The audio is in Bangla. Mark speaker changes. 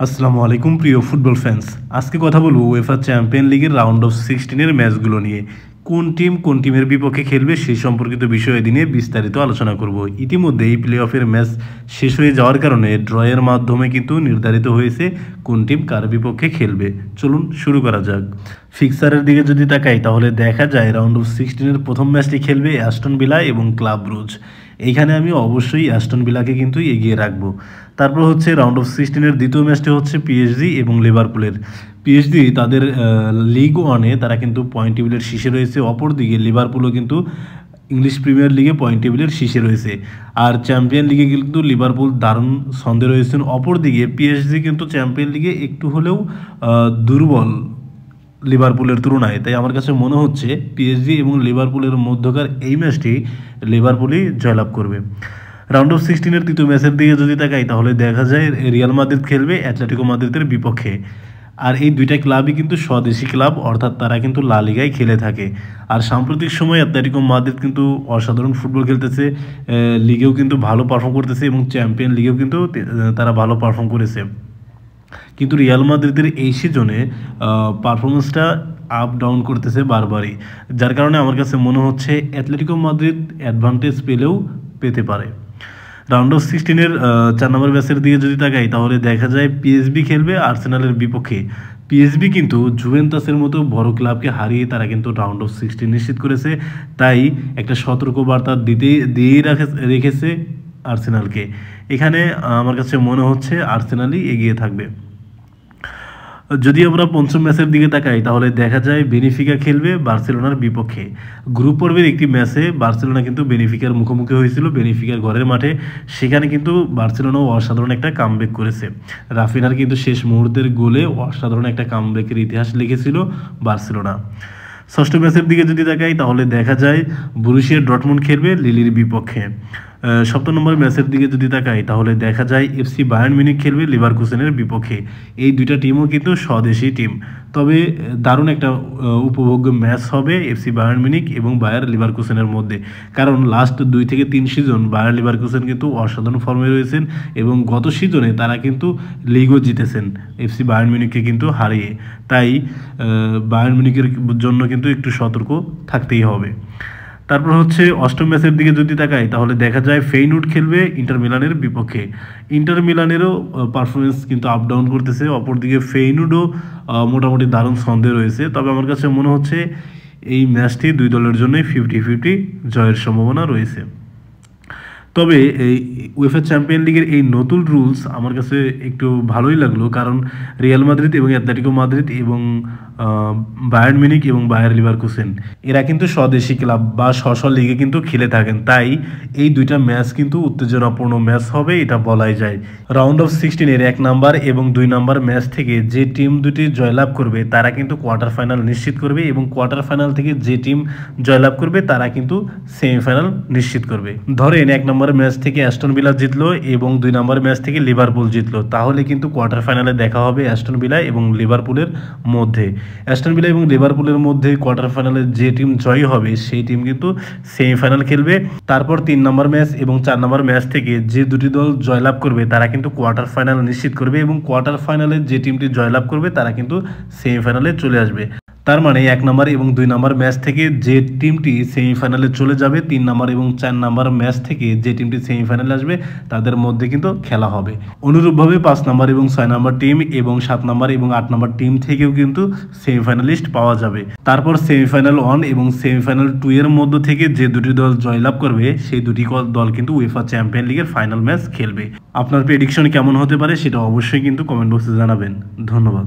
Speaker 1: আসসালামু আলাইকুম প্রিয় ফুটবল ফ্যান্স। আজকে কথা বলবো উয়েফা চ্যাম্পিয়ন লিগের রাউন্ড অফ 16-এর ম্যাচগুলো নিয়ে। কোন টিমের বিপক্ষে খেলবে সেই সম্পর্কিত বিষয় নিয়ে বিস্তারিত আলোচনা করব। ইতিমধ্যে এই প্লে অফের ম্যাচ শেষ হয়ে যাওয়ার কারণে ড্রয়ের মাধ্যমে কিন্তু নির্ধারিত হয়েছে কোন টিম কার বিপক্ষে খেলবে। চলুন শুরু করা যাক। ফিক্সারের দিকে যদি তাকাই তাহলে দেখা যায় রাউন্ড অফ 16-এর প্রথম ম্যাচটি খেলবে অ্যাস্টন ভিলা এবং ক্লাব ব্রুজ। এইখানে আমি অবশ্যই অ্যাস্টন ভিলাকে কিন্তু এগিয়ে রাখবো। তারপর হচ্ছে রাউন্ড অফ 16-এর দ্বিতীয় ম্যাচটি হচ্ছে পিএসজি এবং লিভারপুলের। পিএসজি তাদের লিগ ওয়ানে তারা কিন্তু পয়েন্ট টেবিলের শীর্ষে রয়েছে, অপরদিকে লিভারপুলও কিন্তু ইংলিশ প্রিমিয়ার লিগে পয়েন্ট টেবিলের শীর্ষে রয়েছে। আর চ্যাম্পিয়ন লিগে কিন্তু লিভারপুল দারুণ ছন্দে রয়েছেন, অপরদিকে পিএসজি কিন্তু চ্যাম্পিয়ন লিগে একটু হলেও দুর্বল লিভারপুলের তুলনায়। তাই আমার কাছে মনে হচ্ছে পিএসজি এবং লিভারপুলের মধ্যকার এই ম্যাচটি লিভারপুলই জয়লাভ করবে। রাউন্ড অফ 16-এর তৃতীয় ম্যাচের দিকে যদি তাকাই তাহলে দেখা যায় রিয়াল মাদ্রিদ খেলবে অ্যাটলেটিকো মাদ্রিদের বিপক্ষে। আর এই দুইটা ক্লাবই কিন্তু স্বদেশি ক্লাব, অর্থাৎ তারা কিন্তু লা লিগায় খেলে থাকে। আর সাম্প্রতিক সময়ে অ্যাটলেটিকো মাদ্রিদ কিন্তু অসাধারণ ফুটবল খেলতেছে, লিগেও কিন্তু ভালো পারফর্ম করতেছে এবং চ্যাম্পিয়ন লিগেও কিন্তু তারা ভালো পারফর্ম করেছে। কিন্তু রিয়াল মাদ্রিদের এই সিজনে পারফরমেন্সটা আপ ডাউন করতেছে বারবারই, যার কারণে আমার কাছে মনে হচ্ছে অ্যাটলেটিকো মাদ্রিদ অ্যাডভান্টেজ পেতে পারে। রাউন্ড অফ 16-এর 4 নম্বর ম্যাচের দিকে যদি তাকাই তাহলে দেখা যায় পিএসবি খেলবে আর্সেনালের বিপক্ষে। পিএসবি কিন্তু জুভেন্টাসের মতো বড় ক্লাবকে হারিয়ে তারা কিন্তু রাউন্ড অফ 16 নিশ্চিত করেছে, তাই একটা সতর্কবার্তা দিয়েই রেখেছে আর্সেনালকে। এখানে আমার কাছে মনে হচ্ছে আর্সেনালই এগিয়ে থাকবে। যদি আমরা পঞ্চম ম্যাচের দিকে তাকাই তাহলে দেখা যায় বেনিফিকা খেলবে বার্সেলোনার বিপক্ষে। গ্রুপ পর্বের একটি ম্যাচে বার্সেলোনা কিন্তু বেনিফিকার মুখোমুখি হয়েছিল বেনিফিকার ঘরের মাঠে। সেখানে কিন্তু বার্সেলোনাও অসাধারণ একটা কামব্যাক করেছে। রাফিনার কিন্তু শেষ মুহূর্তের গোলে অসাধারণ একটা কামব্যাকের ইতিহাস লিখেছিল বার্সেলোনা। ষষ্ঠ ম্যাচের দিকে যদি তাকাই তাহলে দেখা যায় বরুসিয়া ডর্টমুন্ড খেলবে লিলির বিপক্ষে। সপ্তম নম্বর ম্যাচের দিকে যদি তাকাই তাহলে দেখা যায় এফসি বায়ার্ন মিউনিখ খেলবে লিভারকুসেনের বিপক্ষে। এই দুইটা টিমও কিন্তু স্বদেশি টিম, তবে দারুণ একটা উপভোগ্য ম্যাচ হবে এফসি বায়ার্ন মিউনিখ এবং বায়ার লিভারকুসেনের মধ্যে। কারণ লাস্ট 2 থেকে 3 সিজন বায়ার লিভারকুসেন কিন্তু অসাধারণ ফর্মে রয়েছেন এবং গত সিজনে তারা কিন্তু লিগও জিতেছেন এফসি বায়ার্ন মিউনিখকে কিন্তু হারিয়ে। তাই বায়ার্ন মিউনিখের জন্য কিন্তু একটু সতর্ক থাকতেই হবে। তারপর হচ্ছে অষ্টম ম্যাচের দিকে যদি তাকাই তাহলে দেখা যায় ফেইনুর্ড খেলবে ইন্টার মিলানের বিপক্ষে। ইন্টার মিলানেরও পারফরমেন্স কিন্তু আপ ডাউন করতেছে, অপরদিকে ফেইনুর্ডও মোটামুটি দারুণ ছন্দে রয়েছে। তবে আমার কাছে মনে হচ্ছে এই ম্যাচটি দুই দলের জন্যই 50-50 জয়ের সম্ভাবনা রয়েছে। তবে এই উয়েফা চ্যাম্পিয়ন লিগের এই নতুন রুলস আমার কাছে একটু ভালোই লাগলো, কারণ রিয়াল মাদ্রিদ এবং অ্যাটলেটিকো মাদ্রিদ এবং বায়ার্ন মিউনিখ এবং বায়ার লিভারকুসেন এরা কিন্তু স্বদেশি ক্লাব বা স্ব লিগে কিন্তু খেলে থাকেন। তাই এই দুইটা ম্যাচ কিন্তু উত্তেজনাপূর্ণ ম্যাচ হবে এটা বলাই যায়। রাউন্ড অফ 16-এর 1 নাম্বার এবং 2 নাম্বার ম্যাচ থেকে যে টিম দুটি জয়লাভ করবে তারা কিন্তু কোয়ার্টার ফাইনাল নিশ্চিত করবে এবং কোয়ার্টার ফাইনাল থেকে যে টিম জয়লাভ করবে তারা কিন্তু সেমিফাইনাল নিশ্চিত করবে। ধরেন 1 নম্বর ম্যাচ থেকে অ্যাস্টন ভিলা জিতলো এবং 2 নম্বর ম্যাচ থেকে লিভারপুল জিতলো, তাহলে কিন্তু কোয়ার্টার ফাইনালে দেখা হবে অ্যাস্টন ভিলা এবং লিভারপুলের মধ্যে। অ্যাস্টন ভিলা এবং লিভারপুলের মধ্যে কোয়ার্টার ফাইনালে যে টিম জয়ী হবে সেই টিম কিন্তু সেমিফাইনাল খেলবে। তারপর 3 নম্বর ম্যাচ এবং 4 নম্বর ম্যাচ থেকে যে দুটি দল জয়লাভ করবে তারা কিন্তু কোয়ার্টার ফাইনাল নিশ্চিত করবে এবং কোয়ার্টার ফাইনালে যে টিমটি জয়লাভ করবে তারা কিন্তু সেমিফাইনালে চলে আসবে। তার মানে 1 নম্বর এবং 2 নম্বর ম্যাচ থেকে যে টিমটি সেমিফাইনালে চলে যাবে, 3 নম্বর এবং 4 নম্বর ম্যাচ থেকে যে টিমটি সেমিফাইনালে আসবে তাদের মধ্যে কিন্তু খেলা হবে। অনুরূপভাবে 5 নম্বর এবং 6 নম্বর টিম এবং 7 নম্বর এবং 8 নম্বর টিম থেকেও কিন্তু সেমিফাইনালিস্ট পাওয়া যাবে। তারপর সেমিফাইনাল 1 এবং সেমিফাইনাল 2 এর মধ্য থেকে যে দুটি দল জয়লাভ করবে সেই দুটি দল কিন্তু উয়েফা চ্যাম্পিয়ন লিগের ফাইনাল ম্যাচ খেলবে। আপনার প্রেডিকশন কেমন হতে পারে সেটা অবশ্যই কিন্তু কমেন্ট বক্সে জানাবেন। ধন্যবাদ।